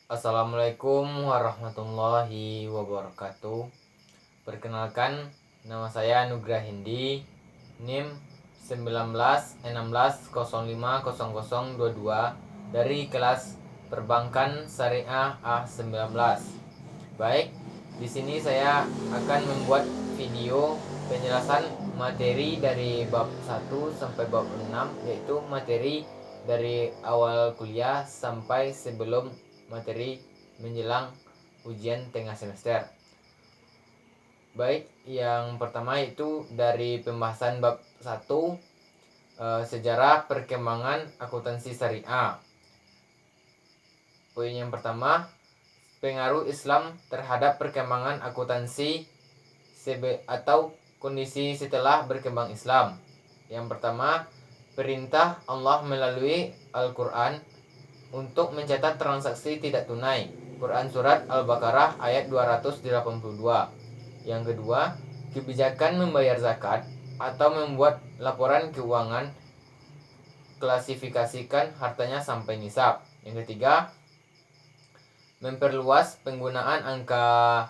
Assalamualaikum warahmatullahi wabarakatuh. Perkenalkan, nama saya Nugra Hindi, NIM 1916050022 dari kelas Perbankan Syariah A19. Baik, di sini saya akan membuat video penjelasan materi dari bab 1 sampai bab 6, yaitu materi dari awal kuliah sampai sebelum materi menjelang ujian tengah semester. Baik, yang pertama itu dari pembahasan bab 1, sejarah perkembangan akuntansi syariah. Poin yang pertama, pengaruh Islam terhadap perkembangan akuntansi atau kondisi setelah berkembang Islam. Yang pertama, perintah Allah melalui Al-Quran untuk mencatat transaksi tidak tunai. Quran Surat Al-Baqarah ayat 282. Yang kedua, kebijakan membayar zakat atau membuat laporan keuangan, klasifikasikan hartanya sampai nisab. Yang ketiga, memperluas penggunaan angka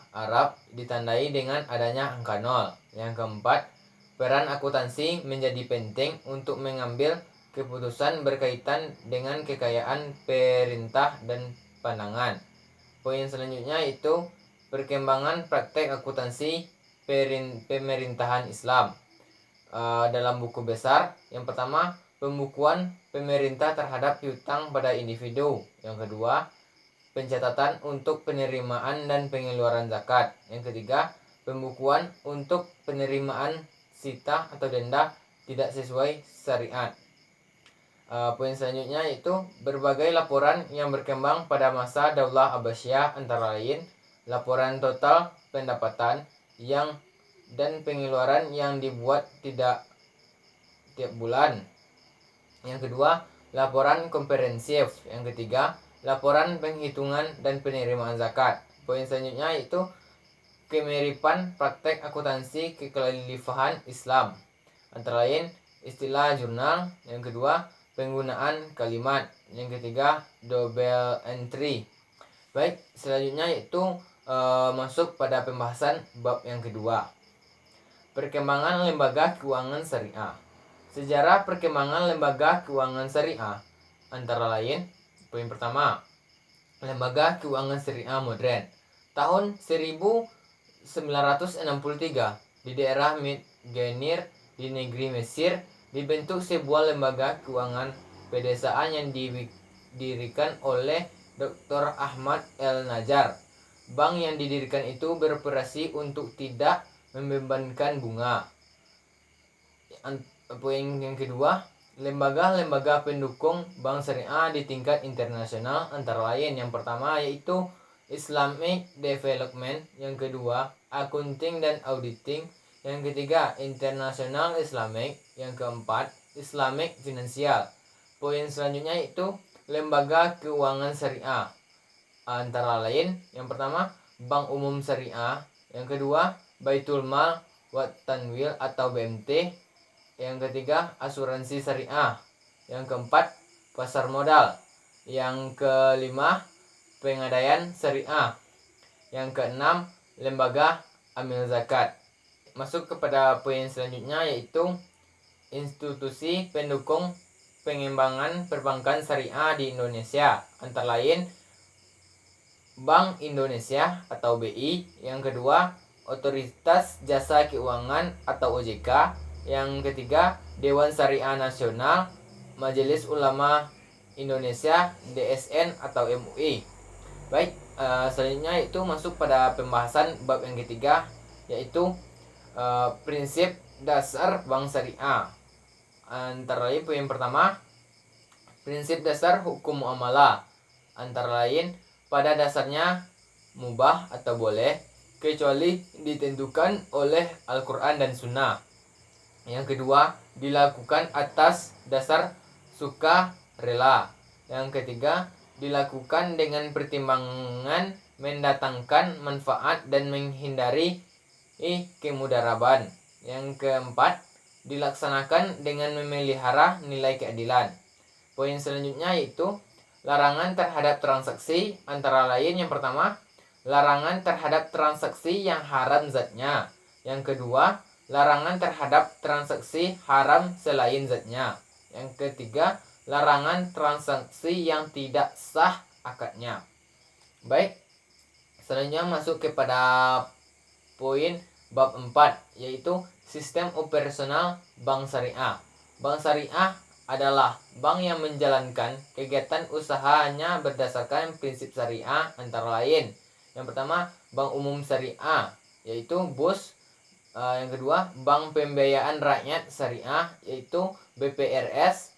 Arab ditandai dengan adanya angka 0. Yang keempat, peran akuntansi menjadi penting untuk mengambil keputusan berkaitan dengan kekayaan perintah dan pandangan. Poin selanjutnya itu perkembangan praktek akuntansi pemerintahan Islam. Dalam buku besar, yang pertama, pembukuan pemerintah terhadap piutang pada individu. Yang kedua, pencatatan untuk penerimaan dan pengeluaran zakat. Yang ketiga, pembukuan untuk penerimaan sita atau denda tidak sesuai syariat. Poin selanjutnya itu berbagai laporan yang berkembang pada masa Daulah Abbasiyah, antara lain laporan total pendapatan yang dan pengeluaran yang dibuat tidak tiap bulan. Yang kedua, laporan komprehensif. Yang ketiga, laporan penghitungan dan penerimaan zakat. Poin selanjutnya itu kemiripan praktek akuntansi kekhalifahan Islam, antara lain istilah jurnal. Yang kedua, penggunaan kalimat. Yang ketiga, double entry. Baik, selanjutnya itu masuk pada pembahasan bab yang kedua, perkembangan lembaga keuangan syariah. Sejarah perkembangan lembaga keuangan syariah, antara lain, poin pertama, lembaga keuangan syariah modern. Tahun 1963 di daerah Medgenir di negeri Mesir dibentuk sebuah lembaga keuangan pedesaan yang didirikan oleh Dr. Ahmad El-Najjar. Bank yang didirikan itu beroperasi untuk tidak membebankan bunga. Poin yang kedua, lembaga-lembaga pendukung bank syariah di tingkat internasional, antara lain yang pertama yaitu Islamic Development, yang kedua Accounting dan Auditing, yang ketiga International Islamic, yang keempat Islamic Financial. Poin selanjutnya itu lembaga keuangan syariah, antara lain yang pertama Bank Umum Syariah, yang kedua Baitul Mal wa Tanwil atau BMT, yang ketiga asuransi syariah, yang keempat pasar modal, yang kelima pengadaian syariah, yang keenam lembaga amil zakat. Masuk kepada poin selanjutnya yaitu institusi pendukung pengembangan perbankan syariah di Indonesia, antara lain Bank Indonesia atau BI, yang kedua Otoritas Jasa Keuangan atau OJK, yang ketiga Dewan Syariah Nasional, Majelis Ulama Indonesia DSN atau MUI. Baik, selanjutnya itu masuk pada pembahasan bab yang ketiga, yaitu prinsip dasar bank syariah. Antara lain poin pertama, prinsip dasar hukum muamalah, antara lain pada dasarnya mubah atau boleh kecuali ditentukan oleh Al-Quran dan Sunnah. Yang kedua, dilakukan atas dasar suka rela. Yang ketiga, dilakukan dengan pertimbangan mendatangkan manfaat dan menghindari kemudaraban. Yang keempat, dilaksanakan dengan memelihara nilai keadilan. Poin selanjutnya yaitu larangan terhadap transaksi antara lain yang pertama, larangan terhadap transaksi yang haram zatnya. Yang kedua, larangan terhadap transaksi haram selain zatnya. Yang ketiga, larangan transaksi yang tidak sah akadnya. Baik, selanjutnya masuk kepada poin bab 4, yaitu sistem operasional bank syariah. Bank syariah adalah bank yang menjalankan kegiatan usahanya berdasarkan prinsip syariah antara lain. Yang pertama, bank umum syariah, yaitu BUS. Yang kedua, bank pembiayaan rakyat syariah, yaitu BPRS.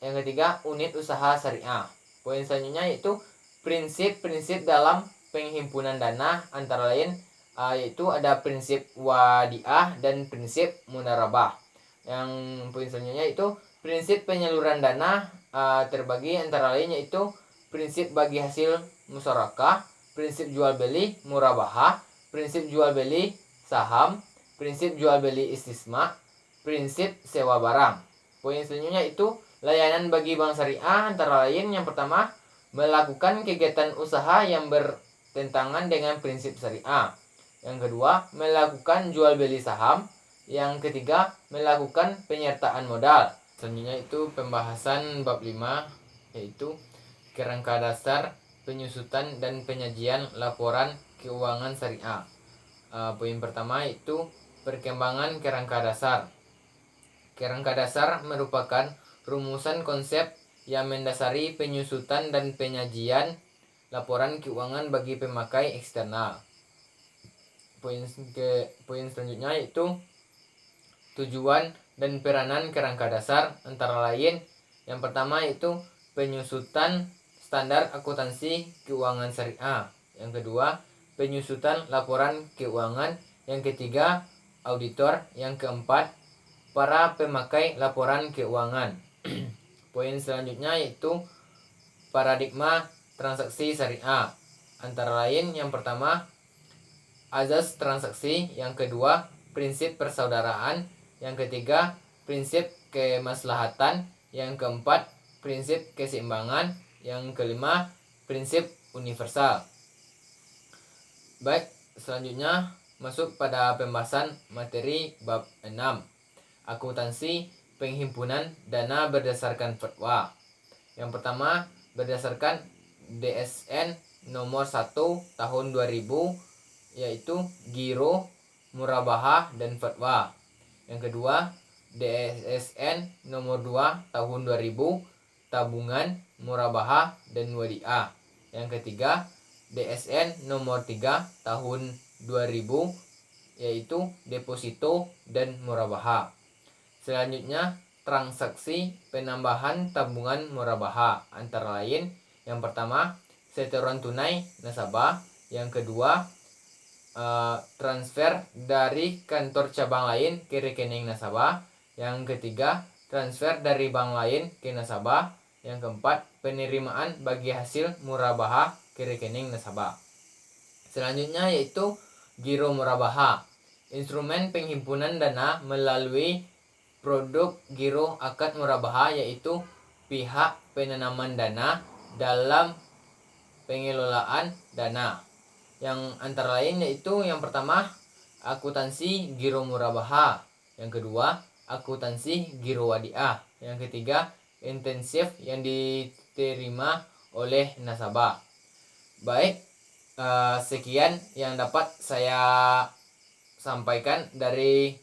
Yang ketiga, unit usaha syariah. Poin selanjutnya yaitu prinsip-prinsip dalam penghimpunan dana antara lain yaitu ada prinsip wadiah dan prinsip munarabah. Yang poin selanjutnya itu prinsip penyaluran dana terbagi antara lain yaitu prinsip bagi hasil musyarakah, prinsip jual beli murabahah, prinsip jual beli saham, prinsip jual beli istisma, prinsip sewa barang. Poin selanjutnya itu layanan bagi bank syariah antara lain yang pertama, melakukan kegiatan usaha yang bertentangan dengan prinsip syariah. Yang kedua, melakukan jual beli saham. Yang ketiga, melakukan penyertaan modal. Selanjutnya itu pembahasan bab 5, yaitu kerangka dasar penyusutan dan penyajian laporan keuangan syariah. Poin pertama itu perkembangan kerangka dasar. Kerangka dasar merupakan rumusan konsep yang mendasari penyusutan dan penyajian laporan keuangan bagi pemakai eksternal. Poin selanjutnya yaitu tujuan dan peranan kerangka dasar antara lain yang pertama yaitu penyusutan standar akuntansi keuangan syariah. Yang kedua, penyusutan laporan keuangan. Yang ketiga, auditor. Yang keempat, para pemakai laporan keuangan. Poin selanjutnya yaitu paradigma transaksi syariah. Antara lain yang pertama, azas transaksi. Yang kedua, prinsip persaudaraan. Yang ketiga, prinsip kemaslahatan. Yang keempat, prinsip keseimbangan. Yang kelima, prinsip universal. Baik, selanjutnya masuk pada pembahasan materi bab 6. Akuntansi penghimpunan dana berdasarkan fatwa. Yang pertama, berdasarkan DSN nomor 1 tahun 2000 yaitu giro, murabahah dan fatwa. Yang kedua, DSN nomor 2 tahun 2000 tabungan, murabahah dan wadiah. Yang ketiga, DSN nomor 3 tahun 2000 yaitu deposito dan murabahah. Selanjutnya, transaksi penambahan tabungan murabahah antara lain yang pertama, setoran tunai nasabah. Yang kedua, transfer dari kantor cabang lain ke rekening nasabah. Yang ketiga, transfer dari bank lain ke nasabah. Yang keempat, penerimaan bagi hasil murabahah ke rekening nasabah. Selanjutnya yaitu giro murabahah, instrumen penghimpunan dana melalui produk giro akad murabahah, yaitu pihak penanaman dana dalam pengelolaan dana. Yang antara lain yaitu yang pertama, akuntansi giro murabahah. Yang kedua, akuntansi giro wadiah. Yang ketiga, intensif yang diterima oleh nasabah. Baik, sekian yang dapat saya sampaikan dari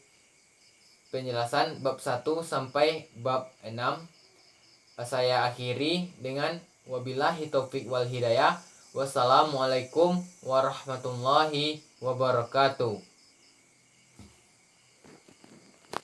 penjelasan bab 1 sampai bab 6. Saya akhiri dengan wabillahi taufik wal hidayah. Wassalamualaikum warahmatullahi wabarakatuh.